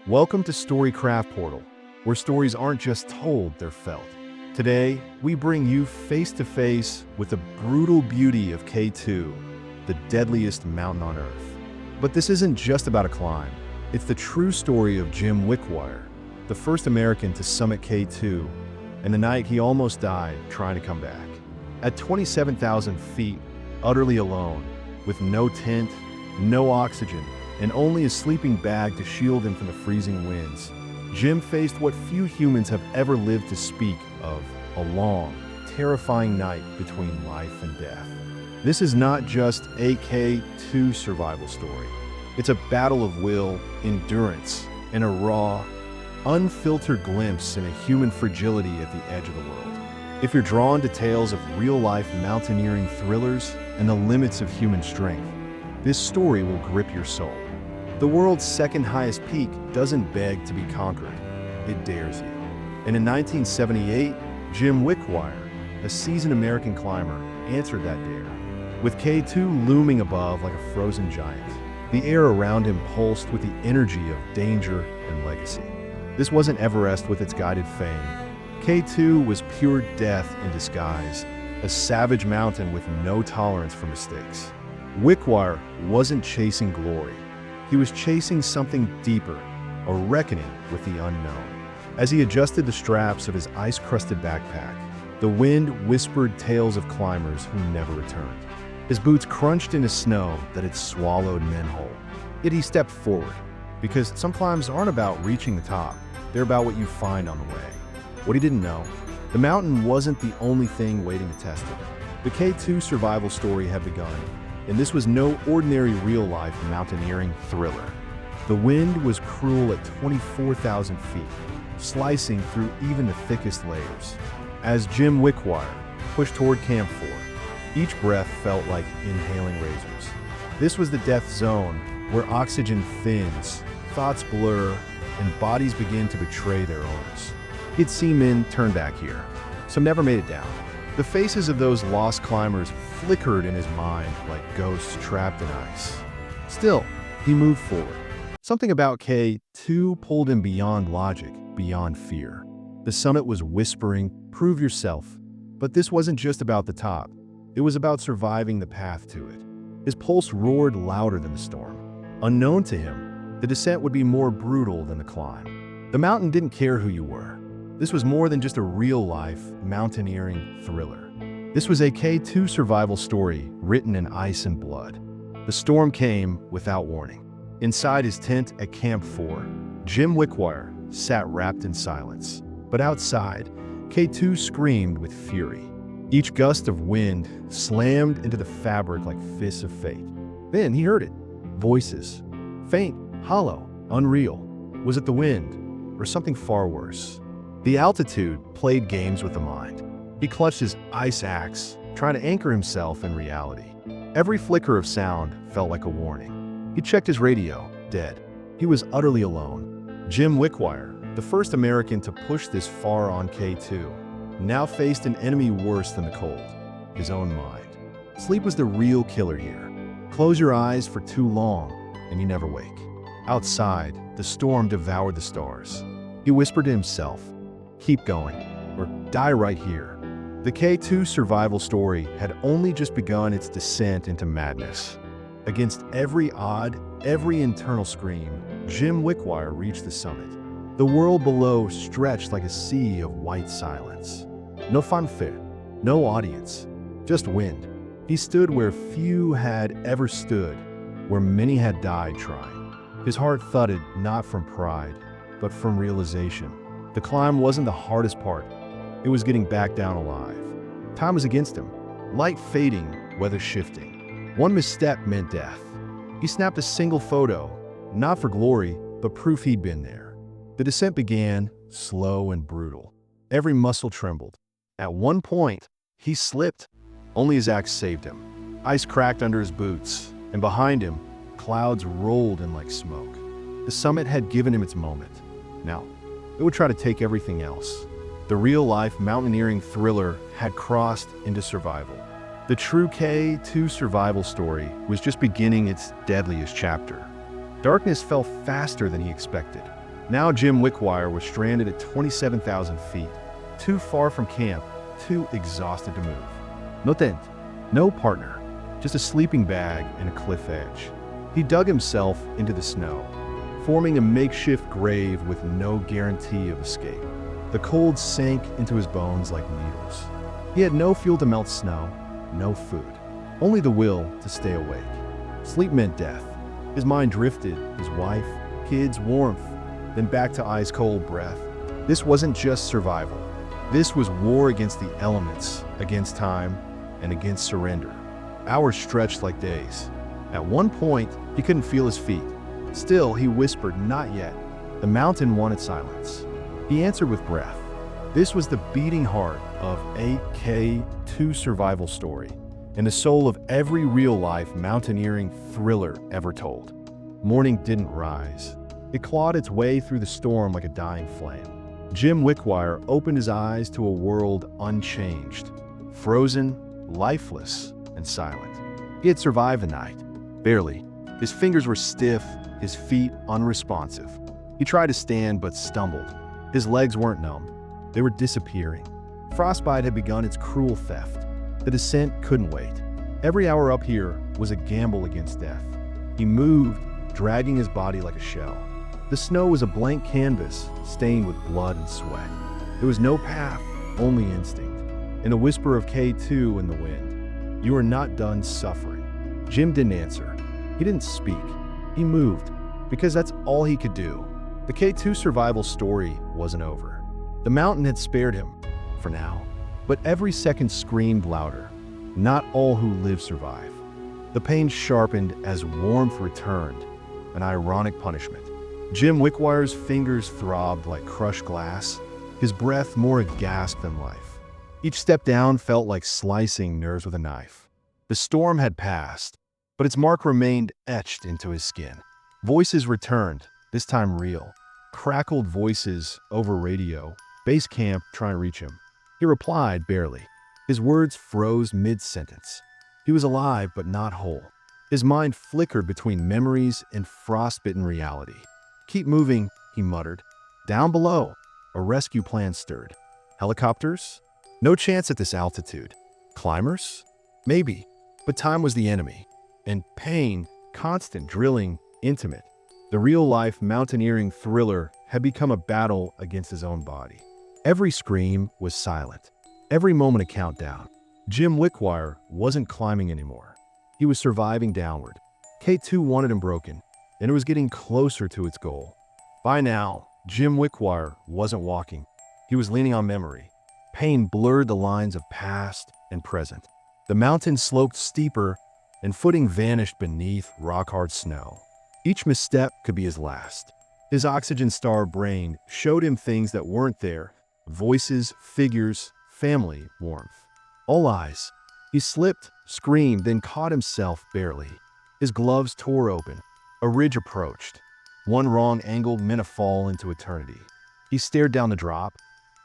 Welcome to Storycraft Portal, where stories aren't just told, they're felt. Today, we bring you face to face with the brutal beauty of K2, the deadliest mountain on Earth. But this isn't just about a climb. It's the true story of Jim Wickwire, the first American to summit K2, and the night he almost died trying to come back. At 27,000 feet, utterly alone, with no tent, no oxygen, and only a sleeping bag to shield him from the freezing winds, Jim faced what few humans have ever lived to speak of: a long, terrifying night between life and death. This is not just a K2 survival story. It's a battle of will, endurance, and a raw, unfiltered glimpse into human fragility at the edge of the world. If you're drawn to tales of real-life mountaineering thrillers and the limits of human strength, this story will grip your soul. The world's second highest peak doesn't beg to be conquered, it dares you. And in 1978, Jim Wickwire, a seasoned American climber, answered that dare. With K2 looming above like a frozen giant, the air around him pulsed with the energy of danger and legacy. This wasn't Everest with its guided fame. K2 was pure death in disguise, a savage mountain with no tolerance for mistakes. Wickwire wasn't chasing glory. He was chasing something deeper, a reckoning with the unknown. As he adjusted the straps of his ice-crusted backpack, the wind whispered tales of climbers who never returned. His boots crunched into snow that had swallowed men whole. Yet he stepped forward, because some climbs aren't about reaching the top, they're about what you find on the way. What he didn't know: the mountain wasn't the only thing waiting to test him. The K2 survival story had begun, and this was no ordinary real-life mountaineering thriller. The wind was cruel at 24,000 feet, slicing through even the thickest layers. As Jim Wickwire pushed toward Camp 4, each breath felt like inhaling razors. This was the death zone, where oxygen thins, thoughts blur, and bodies begin to betray their owners. He'd seen men turn back here. Some never made it down. The faces of those lost climbers flickered in his mind like ghosts trapped in ice. Still, he moved forward. Something about K2 pulled him beyond logic, beyond fear. The summit was whispering, "Prove yourself." But this wasn't just about the top. It was about surviving the path to it. His pulse roared louder than the storm. Unknown to him, the descent would be more brutal than the climb. The mountain didn't care who you were. This was more than just a real-life mountaineering thriller. This was a K2 survival story written in ice and blood. The storm came without warning. Inside his tent at Camp 4, Jim Wickwire sat wrapped in silence. But outside, K2 screamed with fury. Each gust of wind slammed into the fabric like fists of fate. Then he heard it. Voices. Faint, hollow, unreal. Was it the wind, or something far worse? The altitude played games with the mind. He clutched his ice axe, trying to anchor himself in reality. Every flicker of sound felt like a warning. He checked his radio, dead. He was utterly alone. Jim Wickwire, the first American to push this far on K2, now faced an enemy worse than the cold: his own mind. Sleep was the real killer here. Close your eyes for too long, and you never wake. Outside, the storm devoured the stars. He whispered to himself, "Keep going, or die right here." The K2 survival story had only just begun its descent into madness. Against every odd, every internal scream, Jim Wickwire reached the summit. The world below stretched like a sea of white silence. No fanfare, no audience, just wind. He stood where few had ever stood, where many had died trying. His heart thudded not from pride, but from realization. The climb wasn't the hardest part. It was getting back down alive. Time was against him. Light fading, weather shifting. One misstep meant death. He snapped a single photo, not for glory, but proof he'd been there. The descent began, slow and brutal. Every muscle trembled. At one point, he slipped. Only his axe saved him. Ice cracked under his boots, and behind him, clouds rolled in like smoke. The summit had given him its moment. Now, it would try to take everything else. The real-life mountaineering thriller had crossed into survival. The true K2 survival story was just beginning its deadliest chapter. Darkness fell faster than he expected. Now Jim Wickwire was stranded at 27,000 feet, too far from camp, too exhausted to move. No tent, no partner, just a sleeping bag and a cliff edge. He dug himself into the snow, forming a makeshift grave with no guarantee of escape. The cold sank into his bones like needles. He had no fuel to melt snow, no food, only the will to stay awake. Sleep meant death. His mind drifted, his wife, kids, warmth, then back to ice-cold breath. This wasn't just survival. This was war against the elements, against time, and against surrender. Hours stretched like days. At one point, he couldn't feel his feet. Still, he whispered, "Not yet." The mountain wanted silence. He answered with breath. This was the beating heart of a K2 survival story, and the soul of every real-life mountaineering thriller ever told. Morning didn't rise. It clawed its way through the storm like a dying flame. Jim Wickwire opened his eyes to a world unchanged, frozen, lifeless, and silent. He had survived the night, barely. His fingers were stiff, his feet unresponsive. He tried to stand but stumbled. His legs weren't numb. They were disappearing. Frostbite had begun its cruel theft. The descent couldn't wait. Every hour up here was a gamble against death. He moved, dragging his body like a shell. The snow was a blank canvas, stained with blood and sweat. There was no path, only instinct, and a whisper of K2 in the wind. "You are not done suffering." Jim didn't answer. He didn't speak. He moved, because that's all he could do. The K2 survival story wasn't over. The mountain had spared him, for now. But every second screamed louder. Not all who live survive. The pain sharpened as warmth returned, an ironic punishment. Jim Wickwire's fingers throbbed like crushed glass, his breath more a gasp than life. Each step down felt like slicing nerves with a knife. The storm had passed, but its mark remained etched into his skin. Voices returned, this time real. Crackled voices over radio, base camp trying to reach him. He replied barely. His words froze mid-sentence. He was alive but not whole. His mind flickered between memories and frostbitten reality. "Keep moving," he muttered. Down below, a rescue plan stirred. Helicopters? No chance at this altitude. Climbers? Maybe, but time was the enemy. And pain, constant drilling, intimate. The real-life mountaineering thriller had become a battle against his own body. Every scream was silent. Every moment a countdown. Jim Wickwire wasn't climbing anymore. He was surviving downward. K2 wanted him broken, and it was getting closer to its goal. By now, Jim Wickwire wasn't walking. He was leaning on memory. Pain blurred the lines of past and present. The mountain sloped steeper, and footing vanished beneath rock-hard snow. Each misstep could be his last. His oxygen-starved brain showed him things that weren't there. Voices, figures, family, warmth. All eyes. He slipped, screamed, then caught himself barely. His gloves tore open. A ridge approached. One wrong angle meant a fall into eternity. He stared down the drop,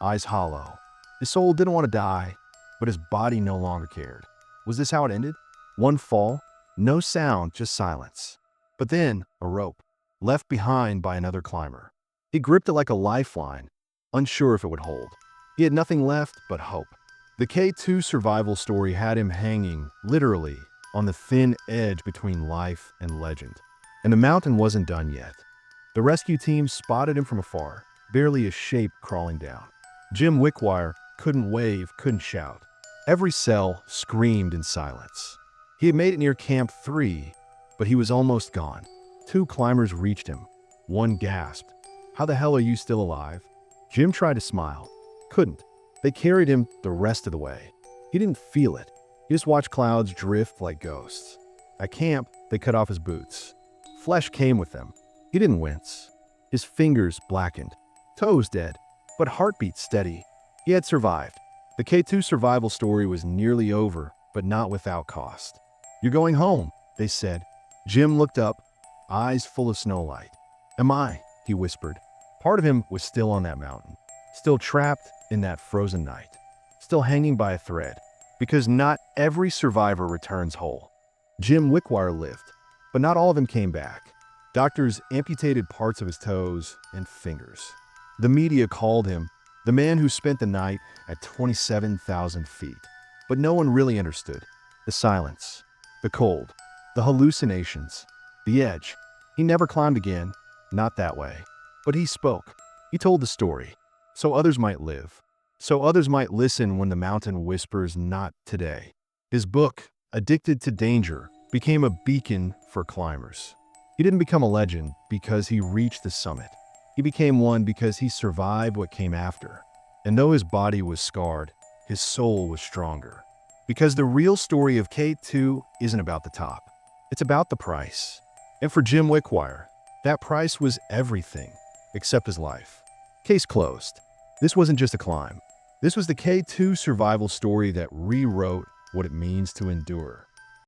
eyes hollow. His soul didn't want to die, but his body no longer cared. Was this how it ended? One fall, no sound, just silence. But then, a rope, left behind by another climber. He gripped it like a lifeline, unsure if it would hold. He had nothing left but hope. The K2 survival story had him hanging, literally, on the thin edge between life and legend. And the mountain wasn't done yet. The rescue team spotted him from afar, barely a shape crawling down. Jim Wickwire couldn't wave, couldn't shout. Every cell screamed in silence. He had made it near Camp 3, but he was almost gone. Two climbers reached him. One gasped, "How the hell are you still alive?" Jim tried to smile. Couldn't. They carried him the rest of the way. He didn't feel it. He just watched clouds drift like ghosts. At camp, they cut off his boots. Flesh came with them. He didn't wince. His fingers blackened. Toes dead, but heartbeat steady. He had survived. The K2 survival story was nearly over, but not without cost. "You're going home," they said. Jim looked up, eyes full of snowlight. "Am I?" he whispered. Part of him was still on that mountain, still trapped in that frozen night, still hanging by a thread, because not every survivor returns whole. Jim Wickwire lived, but not all of them came back. Doctors amputated parts of his toes and fingers. The media called him the man who spent the night at 27,000 feet. But no one really understood. The silence, the cold, the hallucinations, the edge. He never climbed again, not that way. But he spoke. He told the story, so others might live, so others might listen when the mountain whispers not today. His book, Addicted to Danger, became a beacon for climbers. He didn't become a legend because he reached the summit. He became one because he survived what came after. And though his body was scarred, his soul was stronger. Because the real story of K2 isn't about the top. It's about the price. And for Jim Wickwire, that price was everything except his life. Case closed. This wasn't just a climb. This was the K2 survival story that rewrote what it means to endure.